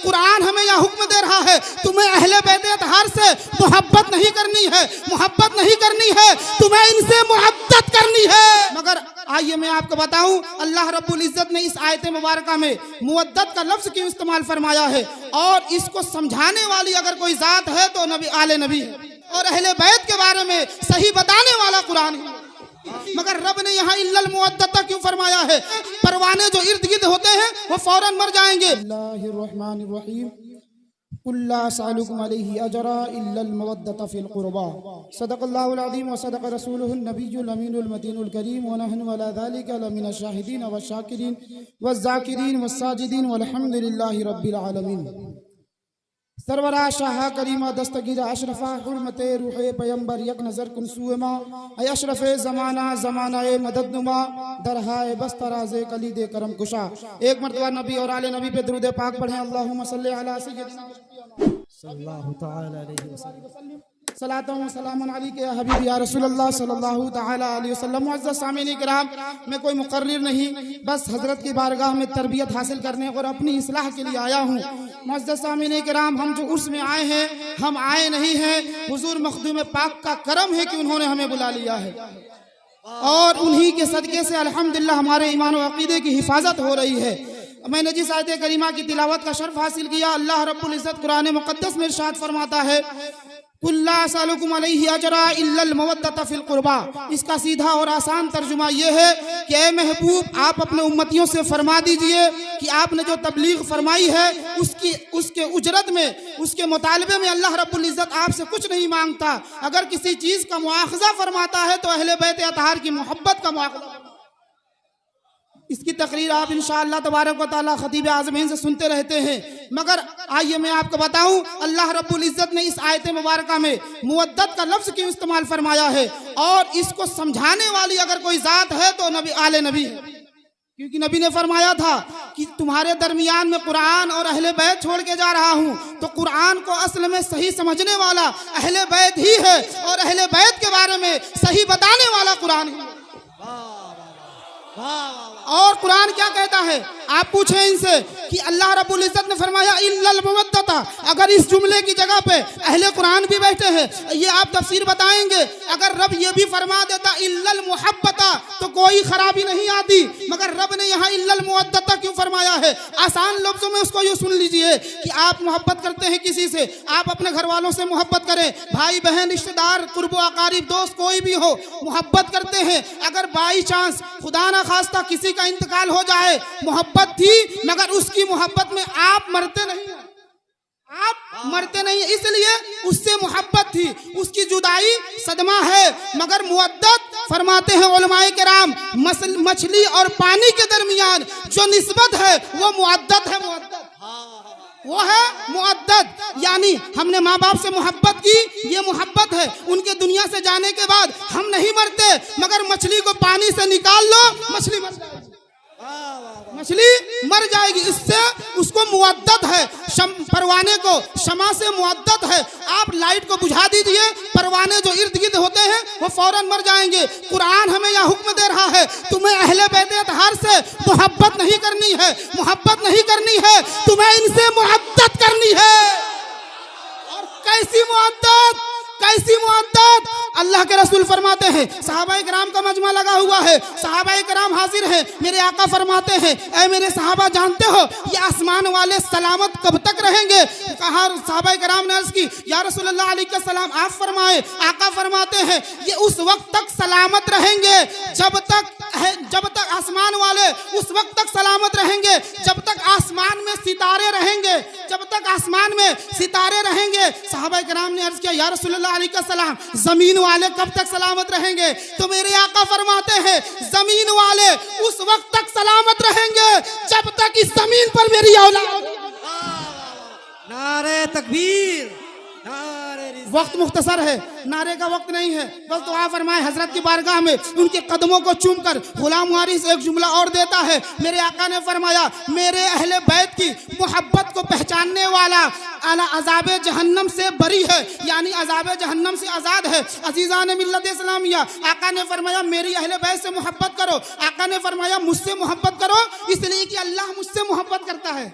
कुरान हमें यह हुक्म दे रहा है, तुम्हें अहले बैत अतहार से मोहब्बत नहीं करनी है, मोहब्बत नहीं करनी है, तुम्हें इनसे मुहब्बत करनी है। मगर आइए मैं आपको बताऊं, अल्लाह रब्बुल इज्जत ने इस आयत मुबारका में मुवद्दत का लफ्ज क्यों इस्तेमाल फरमाया है, और इसको समझाने वाली अगर कोई जात है तो नबी आले नबी है, और अहले बैत के बारे में सही बताने वाला कुरान है। मगर रब ने यहाँ इल्लल मुवद्दता क्यों फरमाया है? परवाने जो इर्द गिर्द होते हैं वो फौरन मर जाएंगे। अल्लाहुर्रहमानिर्रहीम कुल्ला सालुकुम अलैहि अजरा इल्लल मुवद्दता फिल कुर्बा सदक़ल्लाहुल अज़ीम व सदक़ रसूलुहुन नबियुल अमीनुल मतीनुल करीम व नहनु अला ज़ालिका लमिनश शाहिदीन व शाकिरीन व ज़ाकिरीन व साजिदीन वल्हम्दुलिल्लाहि रब्बिल आलमीन। सरवरा शाह करीमा दस्तगीर अशरफा हुर्मते रूहे पैगंबर यक नज़र कुनसुमा अशरफे ज़माना ज़मानाए मददनुमा दरहाए बस्तराज़े कलीदे करम कुशा। एक मरतबा नबी और आले नबी पे दुरूद पाक पढ़ें। अल्लाहुम्मा सल्ली अला सय्यिदिना सल्लल्लाहु तआला अलैहि वसल्लम सलातुम व सलामुन अलैका या हबीबी या रसूलल्लाह सल्लल्लाहु तआला अलैहि वसल्लम। मुअज़्ज़ज़ सामीन किराम, मैं कोई मुकर्रिर नहीं, बस हज़रत की बारगाह में तरबियत हासिल करने और अपनी इस्लाह के लिए आया हूँ। मुअज़्ज़ज़ सामीन किराम, हम जो उर्स में आए हैं, हम आए नहीं हैं, हुज़ूर मखदूम पाक का करम है कि उन्होंने हमें बुला लिया है, और उन्हीं के सदक़े से अल्हम्दुलिल्लाह हमारे ईमान व अक़ीदे की हिफाजत हो रही है। मैंने जिस आयत करीमा की तिलावत का शर्फ हासिल किया, अल्लाह रब्बुल इज़्ज़त कुरान मुक़द्दस में इरशाद फरमाता है कुल्ला सालुकुम अलैहि अजरा इल्लल मुवद्दता फिल कुर्बा। इसका सीधा और आसान तर्जुमा ये है कि ए महबूब, आप अपने उम्मतियों से फरमा दीजिए कि आपने जो तबलीग फरमाई है उसके उजरत में, उसके मुतालबे में अल्लाह रब्बुल इज़्ज़त आपसे कुछ नहीं मांगता। अगर किसी चीज़ का मुआखज़ा फरमाता है तो अहले बैत अतहार की मोहब्बत का मुआखज़ा। इसकी तकरीर आप इंशाअल्लाह तबारक व तआला खतीब आज़मीन से सुनते रहते हैं। मगर आइए मैं आपको बताऊं, अल्लाह रब्बुल इज़्ज़त ने इस आयत मुबारका में मुवद्दत का लफ्ज़ क्यों इस्तेमाल फरमाया है, और इसको समझाने वाली अगर कोई ज़ात है तो नबी आले नबी है। क्योंकि नबी ने फरमाया था कि तुम्हारे दरमियान में कुरान और अहले बैत छोड़ के जा रहा हूँ, तो कुरान को असल में सही समझने वाला अहले बैत ही है, और अहले बैत के बारे में सही बताने वाला कुरान ही है। और कुरान क्या कहता है, आप पूछें इनसे कि अल्लाह रब्बुल इज़्ज़त ने फरमाया इल्लल मुवद्दता। अगर इस जुमले की जगह पे अहले कुरान भी बैठे हैं, ये आप तफसीर बताएंगे। अगर रब ये भी फरमा देता इल्लल मुहब्बता तो कोई खराबी नहीं आती, मगर रब ने यहाँ इल्लल मुवद्दता क्यों फरमाया है? आसान लफ्ज़ों में उसको ये सुन लीजिए कि आप मोहब्बत करते हैं किसी से, आप अपने घर वालों से मोहब्बत करें, भाई बहन रिश्तेदार कुर्बो अकारीब दोस्त कोई भी हो, मोहब्बत करते हैं। अगर बाई चांस खुदा ना खास्ता किसी का इंतकाल हो जाए, मोहब्बत थी मगर उसकी मोहब्बत में आप मरते नहीं हैं, आप मरते नहीं हैं, इसलिए उससे मोहब्बत थी, उसकी जुदाई सदमा है। मगर मुवद्दत फरमाते हैं उलमाए किराम, मछली और पानी के दरमियान जो निस्बत है वो मुवद्दत है, मुवद्दत वो है मुवद्दत। यानी हमने माँ बाप से मोहब्बत की, ये मोहब्बत है। उनके दुनिया से जाने के बाद हम नहीं मरते, मगर मछली को पानी से निकाल लो, मछली मर जाएगी, मछली मर जाएगी। इससे उसको मुवद्दत है। परवाने को शमा से मुवद्दत है। आप लाइट को बुझा दीजिए, परवाने जो इर्द गिर्द होते हैं वो फौरन मर जाएंगे। कुरान हमें यह हुक्म दे रहा है, तुम्हें अहले बैत अतहार से मोहब्बत नहीं करनी है, मोहब्बत नहीं करनी है, तुम्हें इनसे मुहब्बत करनी है। और कैसी मुहब्बत, कैसी मुहब्बत? अल्लाह के रसूल फरमाते हैं, सहाबाए किराम का मजमा लगा हुआ है, सहाबाए किराम हाजिर हैं, मेरे आका फरमाते हैं, ऐ मेरे सहाबा जानते हो ये आसमान वाले सलामत कब तक रहेंगे? कहा सहाबाए किराम ने अर्ज़ की, या रसूलल्लाह अलैहि सलाम आप फरमाए। आका फरमाते हैं ये उस वक्त तक सलामत रहेंगे जब तक आसमान वाले उस वक्त तक सलामत रहेंगे जब तक आसमान में सितारे रहेंगे, जब तक आसमान में सितारे रहेंगे। सहाबाए किराम ने अर्ज़ किया, या रसूलल्लाह अलैहि सलाम जमीन वाले कब तक सलामत रहेंगे? तो मेरे आका फरमाते हैं जमीन वाले उस वक्त तक सलामत रहेंगे जब तक इस जमीन पर मेरी औलाद। नारे तकबीर, वक्त मुख्तसर है, नारे का वक्त नहीं है, बस दुआ फरमाए हजरत की बारगाह में उनके कदमों को चूमकर। गुलाम वारिस एक जुमला और देता है, मेरे आका ने फरमाया मेरे अहले बैत की मोहब्बत को पहचानने वाला आला अज़ाबे जहन्नम से बरी है, यानी अज़ाबे जहन्नम से आज़ाद है। अजीज़ान मिल्लत इस्लामिया, आका ने फरमाया मेरी अहले बैत से मोहब्बत करो। आका ने फरमाया मुझसे मोहब्बत करो, इसलिए कि अल्लाह मुझसे मोहब्बत करता है।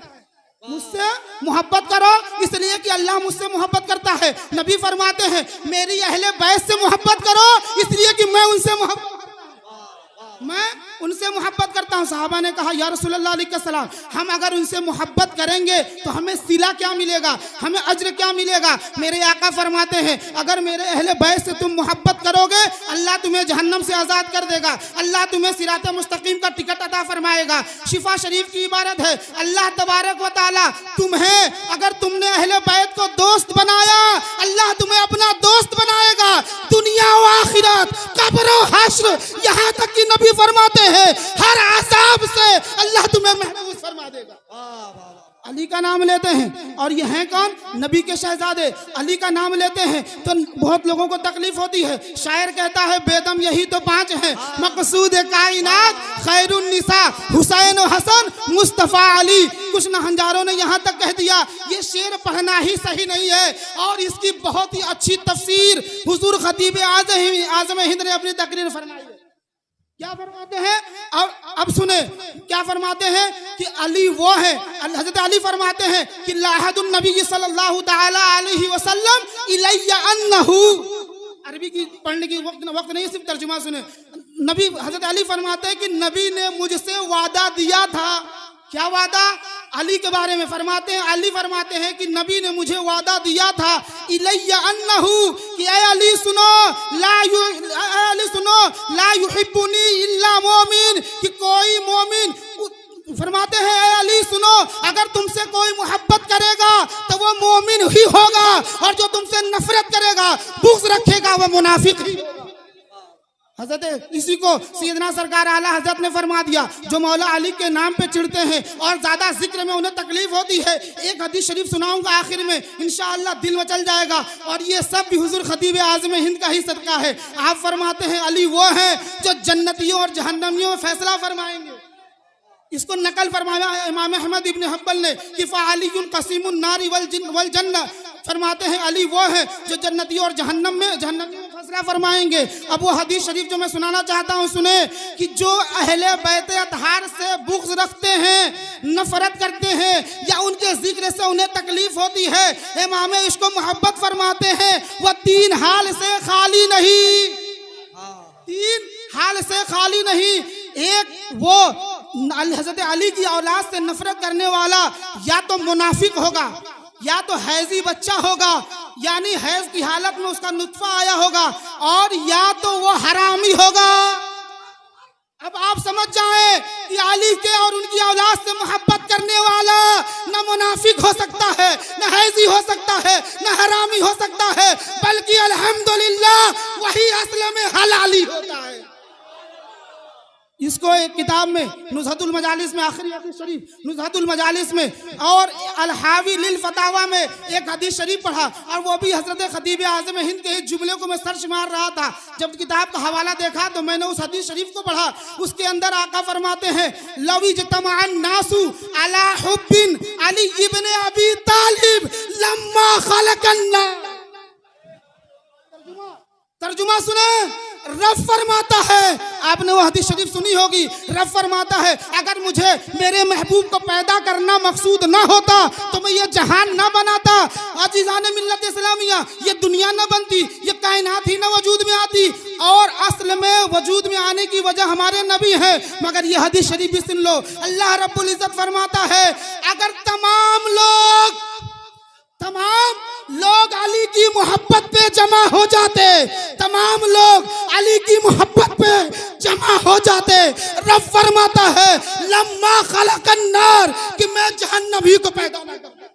मुझसे मोहब्बत करो, इसलिए कि अल्लाह मुझसे मोहब्बत करता है। नबी फरमाते हैं मेरी अहले बैत से मोहब्बत करो, इसलिए कि मैं उनसे मोहब्बत करता हूँ। साहबा ने कहा या रसूलल्लाह अलैहिस्सलाम, हम अगर उनसे मोहब्बत करेंगे तो हमें सिला क्या मिलेगा, हमें अज्र क्या मिलेगा? मेरे आका फरमाते हैं अगर मेरे अहले बैत से तुम मोहब्बत करोगे, अल्लाह तुम्हें जहन्नम से आज़ाद कर देगा, अल्लाह तुम्हें सिराते मुस्तकीम का टिकट अता फरमाएगा। शिफा शरीफ की इबारत है, अल्लाह तबारक व तआला तुम्हें, अगर तुमने अहले बैत को दोस्त बनाया, अल्लाह तुम्हें अपना दोस्त बनाएगा, दुनिया व आखिरत, कब्र व हश्र, यहाँ तक कि नबी फरमाते हैं हर अज़ाब से अल्लाह तुम्हें महफूज फरमा देगा। अली का नाम लेते हैं और ये हैं कौन? नबी के शहजादे। अली का नाम लेते हैं तो बहुत लोगों को तकलीफ होती है। शायर कहता है बेदम यही तो पांच हैं, मकसूद कायनात खैरुन निसा, हुसैन और हसन मुस्तफ़ा अली। कुछ नहंजारों ने यहाँ तक कह दिया ये शेर पढ़ना ही सही नहीं है, और इसकी बहुत ही अच्छी तफसीर हुजूर खतीब आज़म हिंद ने अपनी तकरीर फरमाई है। क्या फरमाते हैं? अब सुने क्या फरमाते हैं कि अली वो है, हज़रत अली फरमाते हैं कि लाहदुन नबी सल्लल्लाहु तआला अलैहि वसल्लम इलैया अन्नहु, अरबी की पढ़ने की वक्त नहीं, सिर्फ तर्जुमा सुने। नबी हज़रत अली फरमाते हैं कि नबी ने मुझसे वादा दिया था। क्या वादा? अली के बारे में फरमाते हैं, अली फरमाते हैं कि नबी ने मुझे वादा दिया था इलैया अन्नहु, कि ऐ अली सुनो, ला युहिब्बुनी इल्ला मोमिन, कि कोई मोमिन, फरमाते हैं ऐ अली सुनो, अगर तुमसे कोई मोहब्बत करेगा तो वो मोमिन ही होगा, और जो तुमसे नफरत करेगा, बुग़्ज़ रखेगा, वो मुनाफिक ही होगा। हजरत इसी को सैयदना सरकार आला हजरत ने फरमा दिया, जो मौला अली के नाम पे चिढ़ते हैं और ज्यादा जिक्र में उन्हें तकलीफ होती है। एक हदीस शरीफ सुनाऊंगा आखिर में, इंशाअल्लाह दिल में चल जाएगा, और ये सब भी हुजूर खतीब आज़म हिंद का ही सदका है। आप फरमाते हैं अली वो हैं जो जन्नतियों और जहन्नमियों में फैसला फरमाएंगे। इसको नकल फरमाया इमाम अहमद इब्न हंबल ने कि फ़अलियुन क़सीमुन नारी वल जन्नह, फरमाते हैं अली वो है जो जन्नतियों और जहन्नम में फैसला फरमाएंगे। अब वो हदीस शरीफ जो मैं सुनाना चाहता हूँ सुने, कि जो अहले बैत अतहार से बुग़्ज़ रखते हैं, नफरत करते हैं, या उनके जिक्र से उन्हें तकलीफ होती है, इमाम इसको मोहब्बत फरमाते हैं, वह तीन हाल से खाली नहीं, तीन हाल से खाली नहीं। एक वो हज़रत अली की औलाद से नफरत करने वाला या तो मुनाफिक होगा, या तो हैजी बच्चा होगा, यानी हैज की हालत में उसका नुत्फा आया होगा, और या तो वो हरामी होगा। अब आप समझ जाएं कि अली के और उनकी औलाद से मोहब्बत करने वाला न मुनाफिक हो सकता है, न हैजी हो सकता है, न हरामी हो सकता है, बल्कि अल्हम्दुलिल्लाह वही असल में हलाली होता है। इसको एक किताब में नुज़हतुल मजालिस में, आखिरी हदीस शरीफ नुज़हतुल मजालिस में, और अल-हावी लिल फतावा में एक हदीस शरीफ पढ़ा, और वो भी हज़रत खतीब आज़म हिंद के एक जुमले को मैं सर्च मार रहा था। जब किताब का हवाला देखा तो मैंने उस हदीस शरीफ को पढ़ा। उसके अंदर आका फरमाते हैं लव इज्तमअन नासु अला हुब्बिन अली इब्न अबी तालिब लम्मा खलकन्ना। तर्जुमा सुने, रब फरमाता है, आपने वो हदीस शरीफ सुनी होगी, रब फरमाता है अगर मुझे मेरे महबूब को पैदा करना मकसूद ना होता तो मैं ये जहान ना बनाता, अजीज़ान मिल्लत इस्लामिया, ये दुनिया ना बनती, ये कायनात ही ना वजूद में आती, और असल में वजूद में आने की वजह हमारे नबी हैं। मगर ये हदीस शरीफ भी सुन लो, अल्लाह रब्बुल इज़्ज़त फरमाता है अगर तमाम लोग अली की मोहब्बत पे जमा हो जाते, तमाम लोग अली की मोहब्बत पे जमा हो जाते, रब फरमाता है लम्मा खलकन नार, कि मैं जहन्नमी को पैदा ना करता,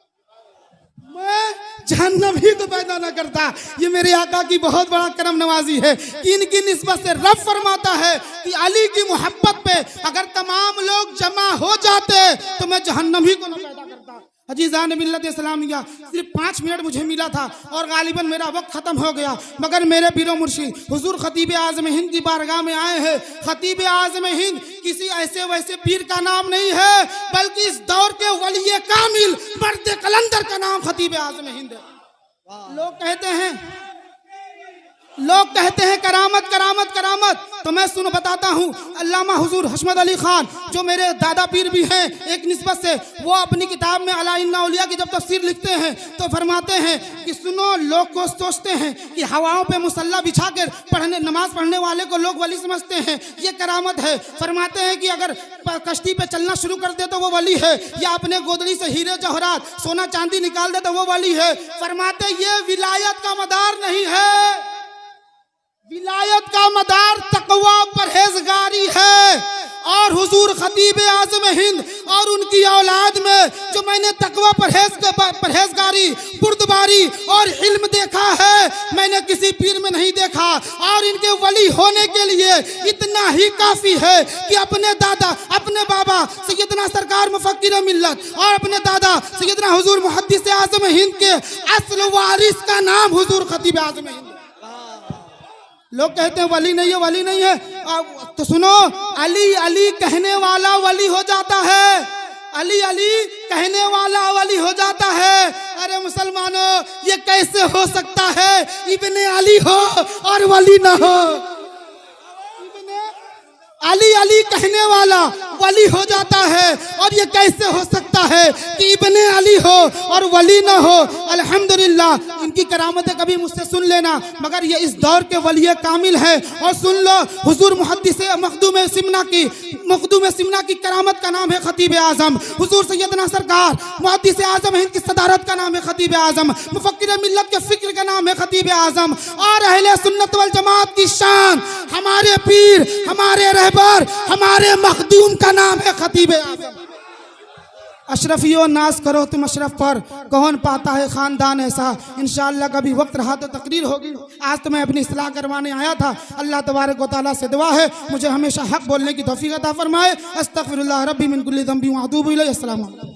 मैं जहन्नमी को पैदा ना करता। ये मेरे आका की बहुत बड़ा करम नवाजी है कि इनकी निस्बत से रब फरमाता है कि अली की मोहब्बत पे अगर तमाम लोग जमा हो जाते तो मैं जहन्नमी को ना पैदा करता। अजीज़ान मिल्लत इस्लामिया, सिर्फ 5 मिनट मुझे मिला था और गालिबन मेरा वक्त ख़त्म हो गया, मगर मेरे पीरो मुर्शिद हुजूर खतीब आज़म हिंद की बारगाह में आए हैं। खतीब आज़म हिंद किसी ऐसे वैसे पीर का नाम नहीं है, बल्कि इस दौर के वली कामिल मर्द कलंदर का नाम खतीब आज़म हिंद है। लोग कहते हैं लोग कहते हैं करामत करामत करामत, तो मैं सुन बताता हूँ। अल्लामा हुजूर हशमत अली खान जो मेरे दादा पीर भी हैं एक निस्बत से, वो अपनी किताब में अला इन्ना औलिया की जब तफसीर लिखते हैं तो फरमाते हैं कि सुनो, लोग को सोचते हैं कि हवाओं पे मुसल्ला बिछा कर नमाज पढ़ने वाले को लोग वली समझते हैं, ये करामत है। फरमाते हैं कि अगर कश्ती पे चलना शुरू कर दे तो वो वली है, या अपने गोदड़ी से हीरे जवाहरात सोना चांदी निकाल दे तो वो वली है। फरमाते ये विलायत का मदार नहीं है, विलायत का मदार तकवा परहेजगारी है। और हुजूर खतीब आज़म हिंद और उनकी औलाद में जो मैंने तकवा परहेजगारी, बुर्दबारी और इल्म देखा है, मैंने किसी पीर में नहीं देखा। और इनके वली होने के लिए इतना ही काफी है कि अपने दादा, अपने बाबा सैयदना सरकार मुफक्किर मिल्लत और अपने दादा सैयदना हुजूर मुहद्दिस आज़म हिंद के असल वारिस का नाम हुजूर खतीब आज़म हिंद। लोग कहते हैं वली नहीं है, वली नहीं है, तो सुनो, अली अली कहने वाला वली हो जाता है, अली अली कहने वाला वली हो जाता है। अरे मुसलमानों, ये कैसे हो सकता है इब्ने अली हो और वली ना हो? अली अली कहने वाला वली हो जाता है, और ये कैसे हो सकता है कि इब्ने अली हो और वली ना हो? अल्हम्दुलिल्लाह, इनकी करामतें कभी मुझसे सुन लेना, मगर ये इस दौर के वली कामिल है। और सुन लो, हुजूर मुहद्दिस मखदूम सिमना की करामत का नाम है खतीब आज़म। हुजूर सैयदना सरकार मुहद्दिस आज़म हिंद की सदारत का नाम है खतीब आज़म। मुफक्किर मिल्लत के फिक्र का नाम है खतीब आज़म। और अहले सुन्नत वल जमात की शान, हमारे पीर, हमारे रहबर, हमारे मखदूम का नाम है खतीब आज़म। अशरफियों, नाज करो तुम अशरफ पर, कौन पाता है ख़ानदान ऐसा। इंशाअल्लाह कभी वक्त रहा तो तकरीर होगी। आज तो मैं अपनी इस्लाह करवाने आया था। अल्लाह तबारक व तआला से दुआ है मुझे हमेशा हक बोलने की तौफीक अता फरमाए। अस्तगफिरुल्लाह रब्बी मिन कुल्ली ज़ंबि व अतूबु इलैहि। अस्सलामु अलैकुम।